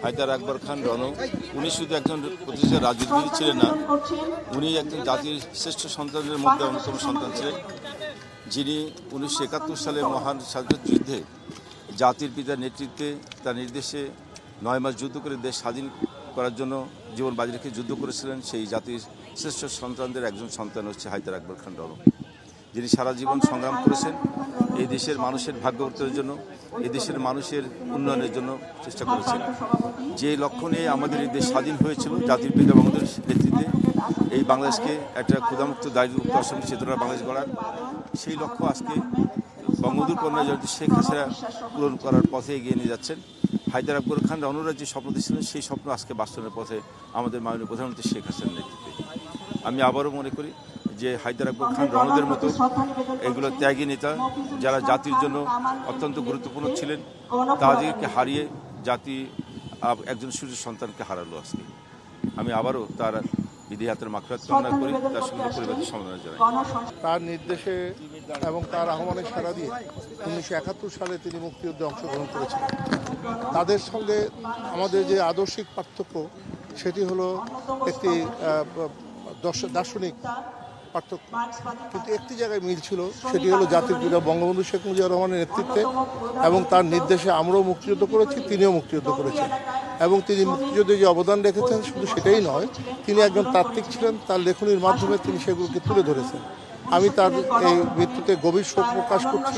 হায়দার আকবর খান রণ উনি শুধু একজন প্রতিষ্ঠা রাজনীতিবিদ ছিলেন না, উনি একজন জাতির শ্রেষ্ঠ সন্তানদের মধ্যে অন্যতম সন্তান ছিলেন, যিনি 1971 সালে মহান স্বাধীনতা যুদ্ধে জাতির পিতার নেতৃত্বে তার নির্দেশে 9 মাস যুদ্ধ করে দেশ স্বাধীন করার জন্য জীবন বাজি রেখে যুদ্ধ করেছিলেন। সেই জাতির শ্রেষ্ঠ সন্তানদের একজন সন্তান হচ্ছে হায়দার আকবর খান রণ, যিনি সারা জীবন সংগ্রাম করেছেন এই দেশের মানুষের ভাগ্য উত্তরের জন্য, এই দেশের মানুষের উন্নয়নের জন্য চেষ্টা করেছেন। যে লক্ষ্য নিয়ে আমাদের এই দেশ স্বাধীন হয়েছিল জাতির পিতা বঙ্গবন্ধুর নেতৃত্বে, এই বাংলাদেশকে একটা ক্ষুধামুক্ত দারিদ্র্যমুক্ত অসংখ্য চেতনার বাংলাদেশ গড়ার, সেই লক্ষ্য আজকে বঙ্গবন্ধুর কন্যা জয়ন্তী শেখ হাসিনা পূরণ করার পথে এগিয়ে নিয়ে যাচ্ছেন। হায়দার আকবর খান রণরা যে স্বপ্ন দিয়েছিলেন সেই স্বপ্ন আজকে বাস্তবের পথে আমাদের মাননীয় প্রধানমন্ত্রী শেখ হাসিনার নেতৃত্বে। আমি আবারও মনে করি যে হায়দার আকবর খান রণদের মতো এগুলো ত্যাগী নেতা যারা জাতির জন্য অত্যন্ত গুরুত্বপূর্ণ ছিলেন, তাদেরকে হারিয়ে জাতি একজন সূর্য সন্তানকে হারালো আজকে। আমি আবারও তার বিধি হাতের মাগফিরাত কামনা করি, তার সঙ্গে পরিবারের সমবেদনা জানাই। তার নির্দেশে এবং তার আহ্বানে সাড়া দিয়ে 1971 সালে তিনি মুক্তিযুদ্ধে অংশগ্রহণ করেছিলেন। তাদের সঙ্গে আমাদের যে আদর্শিক পার্থক্য সেটি হলো একটি দার্শনিক পার্থক্য, কিন্তু একটি জায়গায় মিল ছিল, সেটি হলো জাতির পিতা বঙ্গবন্ধু শেখ মুজিবুর রহমানের নেতৃত্বে এবং তার নির্দেশে আমরাও মুক্তিযুদ্ধ করেছি, তিনিও মুক্তিযুদ্ধ করেছেন। এবং তিনি মুক্তিযুদ্ধে যে অবদান রেখেছেন শুধু সেটাই নয়, তিনি একজন তাত্ত্বিক ছিলেন, তার লেখনীর মাধ্যমে তিনি সেগুলোকে তুলে ধরেছেন। আমি তার এই মৃত্যুতে গভীর শোক প্রকাশ করছি,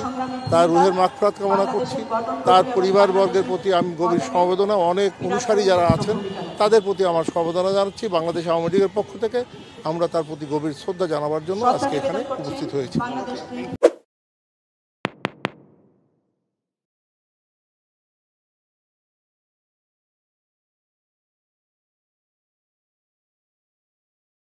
তার রুহের মাগফিরাত কামনা করছি, তার পরিবারবর্গের প্রতি আমি গভীর সমবেদনা, অনেক অনুসারী যারা আছেন তাদের প্রতি আমার সমবেদনা জানাচ্ছি। বাংলাদেশ আওয়ামী লীগের পক্ষ থেকে আমরা তার প্রতি গভীর শ্রদ্ধা জানাবার জন্য আজকে এখানে উপস্থিত হয়েছি।